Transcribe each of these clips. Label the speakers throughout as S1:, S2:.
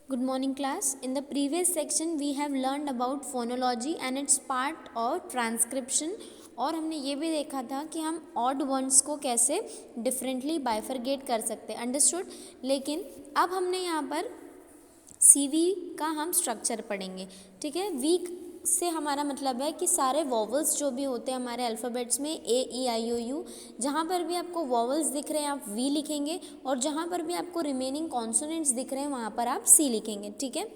S1: Good morning class. In the previous section we have learned about phonology and its part of transcription और हमने ये भी देखा था कि हम ऑड वर्ड्स को कैसे डिफरेंटली बाइफरगेट कर सकते हैं, अंडरस्टूड। लेकिन अब हमने यहाँ पर CV का हम स्ट्रक्चर पढ़ेंगे, ठीक है। वीक से हमारा मतलब है कि सारे वॉवल्स जो भी होते हैं हमारे अल्फ़ाबेट्स में AEIOU, जहाँ पर भी आपको वॉवल्स दिख रहे हैं आप V लिखेंगे और जहाँ पर भी आपको रिमेनिंग कॉन्सोनेंट्स दिख रहे हैं वहाँ पर आप C लिखेंगे, ठीक है।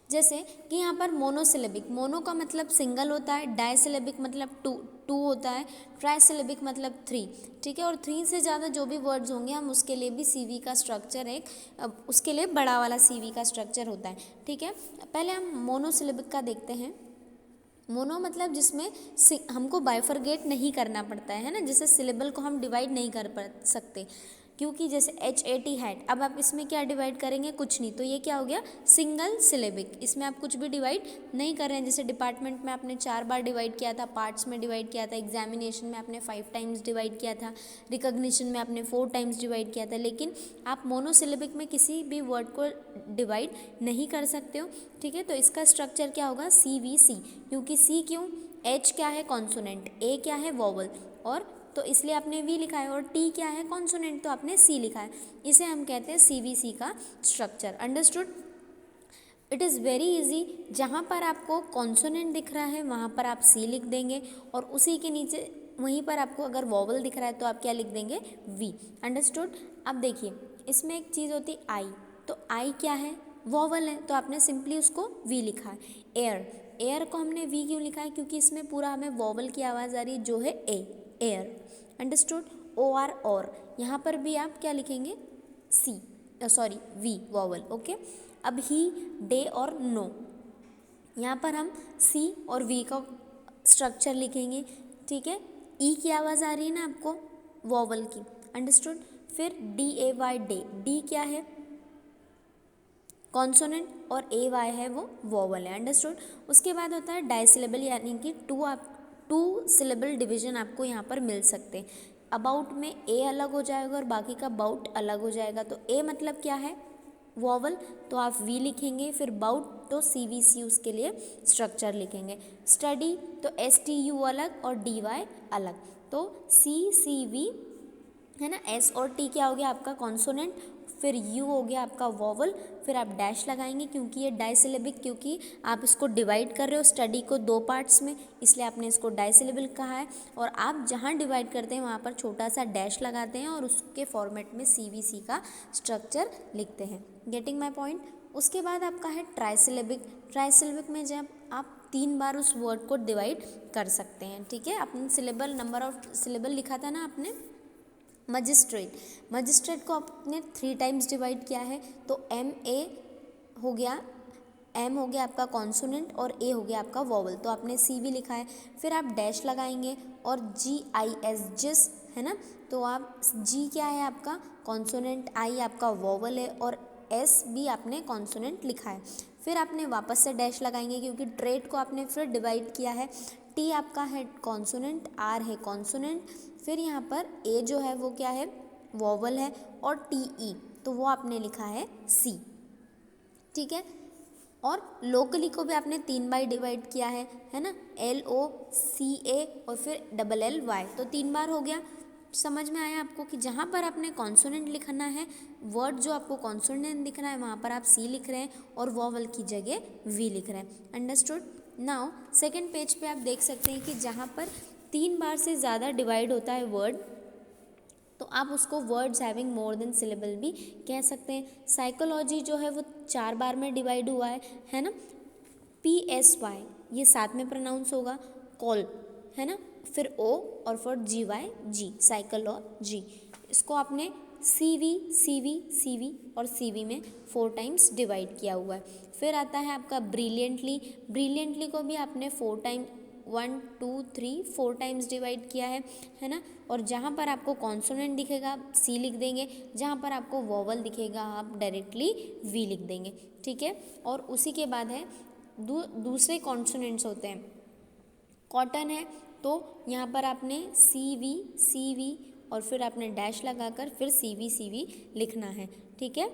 S1: जैसे कि यहाँ पर मोनोसिलेबिक, मोनो का मतलब सिंगल होता है, डाइसिलेबिक मतलब टू होता है, ट्राइसिलेबिक मतलब थ्री, ठीक है। और थ्री से ज़्यादा जो भी वर्ड्स होंगे हम उसके लिए भी CV का स्ट्रक्चर उसके लिए बड़ा वाला CV का स्ट्रक्चर होता है, ठीक है। पहले हम मोनोसिलेबिक का देखते हैं। मोनो मतलब जिसमें हमको बाइफरगेट नहीं करना पड़ता है ना, जैसे सिलेबल को हम डिवाइड नहीं कर सकते, क्योंकि जैसे HAT हैट, अब आप इसमें क्या डिवाइड करेंगे, कुछ नहीं, तो ये क्या हो गया, सिंगल सिलेबिक। इसमें आप कुछ भी डिवाइड नहीं कर रहे हैं। जैसे डिपार्टमेंट में आपने 4 बार डिवाइड किया था, पार्ट्स में डिवाइड किया था, एग्जामिनेशन में आपने 5 टाइम्स डिवाइड किया था, रिकॉग्निशन में आपने 4 टाइम्स डिवाइड किया था, लेकिन आप मोनोसिलेबिक में किसी भी वर्ड को डिवाइड नहीं कर सकते हो, ठीक है। तो इसका स्ट्रक्चर क्या होगा, CVC, क्योंकि C क्यों, H क्या है कॉन्सोनेंट, A क्या है वॉवल, और तो इसलिए आपने V लिखा है, और T क्या है कॉन्सोनेंट, तो आपने C लिखा है। इसे हम कहते हैं CVC का structure, understood. It is very easy, जहाँ पर आपको कॉन्सोनेंट दिख रहा है वहाँ पर आप C लिख देंगे, और उसी के नीचे वहीं पर आपको अगर वॉवल दिख रहा है तो आप क्या लिख देंगे, V, अंडरस्टूड। अब देखिए इसमें एक चीज़ होती है I, तो I क्या है, वॉवल है, तो आपने सिंपली उसको V लिखा है। एयर, एयर को हमने V क्यों लिखा है, क्योंकि इसमें पूरा हमें वॉवल की आवाज़ आ रही है जो है A, एयर, अंडरस्टूड। OR और, यहाँ पर भी आप क्या लिखेंगे, V वॉवल, ओके। अब ही, डे और नो, यहाँ पर हम C और V का स्ट्रक्चर लिखेंगे, ठीक है। E की आवाज़ आ रही है ना आपको वॉवल की, अंडरस्टूड। फिर DAY डे, D क्या है कॉन्सोनेंट, और AY है वो वॉवल है, अंडरस्टूड। उसके बाद होता है डाइसिलेबल, यानी कि टू सिलेबल डिवीजन आपको यहाँ पर मिल सकते हैं। अबाउट में A अलग हो जाएगा और बाकी का बाउट अलग हो जाएगा। तो A मतलब क्या है, वॉवल, तो आप V लिखेंगे, फिर बाउट तो CVC उसके लिए स्ट्रक्चर लिखेंगे। स्टडी तो STU अलग और DY अलग, तो CCV है ना। S और T क्या हो गया आपका कॉन्सोनेंट, फिर U हो गया आपका वॉवल, फिर आप डैश लगाएंगे क्योंकि ये डाइसिलेबिक, क्योंकि आप इसको डिवाइड कर रहे हो स्टडी को 2 पार्ट्स में, इसलिए आपने इसको डाइसिलेबल कहा है। और आप जहाँ डिवाइड करते हैं वहाँ पर छोटा सा डैश लगाते हैं और उसके फॉर्मेट में CVC का स्ट्रक्चर लिखते हैं। Getting my point. उसके बाद आपका है ट्राइसिलेबिक। ट्राइसिलेबिक में जब आप 3 बार उस वर्ड को डिवाइड कर सकते हैं, ठीक है। आपने सिलेबल, नंबर ऑफ सिलेबल लिखा था ना आपने। मजिस्ट्रेट, मजिस्ट्रेट को आपने 3 टाइम्स डिवाइड किया है, तो MA हो गया, M हो गया आपका कॉन्सोनेंट और A हो गया आपका वॉवल, तो आपने CV लिखा है। फिर आप डैश लगाएंगे और GIS, जिस है ना, तो आप G क्या है आपका कॉन्सोनेंट, I आपका वॉवल है, और S भी आपने कॉन्सोनेंट लिखा है। फिर आपने वापस से डैश लगाएंगे क्योंकि ट्रेट को आपने फिर डिवाइड किया है। T आपका है कॉन्सोनेंट, R है कॉन्सोनेंट, फिर यहाँ पर A जो है वो क्या है वॉवल है, और TE तो वो आपने लिखा है C, ठीक है। और लोकली को भी आपने 3 बार डिवाइड किया है ना, LOCA और फिर LLY, तो 3 बार हो गया। समझ में आया आपको कि जहाँ पर आपने कॉन्सोनेंट लिखना है, वर्ड जो आपको कॉन्सोनेंट दिख रहा है वहाँ पर आप C लिख रहे हैं और वॉवल की जगह V लिख रहे हैं, अंडरस्टूड। नाउ सेकेंड पेज पे आप देख सकते हैं कि जहाँ पर 3 बार से ज़्यादा डिवाइड होता है वर्ड, तो आप उसको words having more than syllable भी कह सकते हैं। साइकोलॉजी जो है वो 4 बार में डिवाइड हुआ है ना। PSY ये साथ में प्रोनाउंस होगा, कॉल है ना, फिर O और फिर GY साइकोलॉजी। इसको आपने CV और CV में 4 टाइम्स डिवाइड किया हुआ है। फिर आता है आपका ब्रिलियंटली, ब्रिलियंटली को भी आपने 4 टाइम 1 2 3 4 टाइम्स डिवाइड किया है ना। और जहाँ पर आपको कॉन्सोनेंट दिखेगा आप C लिख देंगे, जहाँ पर आपको वॉवल दिखेगा आप डायरेक्टली V लिख देंगे, ठीक है। और उसी के बाद है दूसरे कॉन्सोनेंट्स होते हैं। कॉटन है तो यहाँ पर आपने CV और फिर आपने डैश लगाकर फिर CV लिखना है, ठीक है।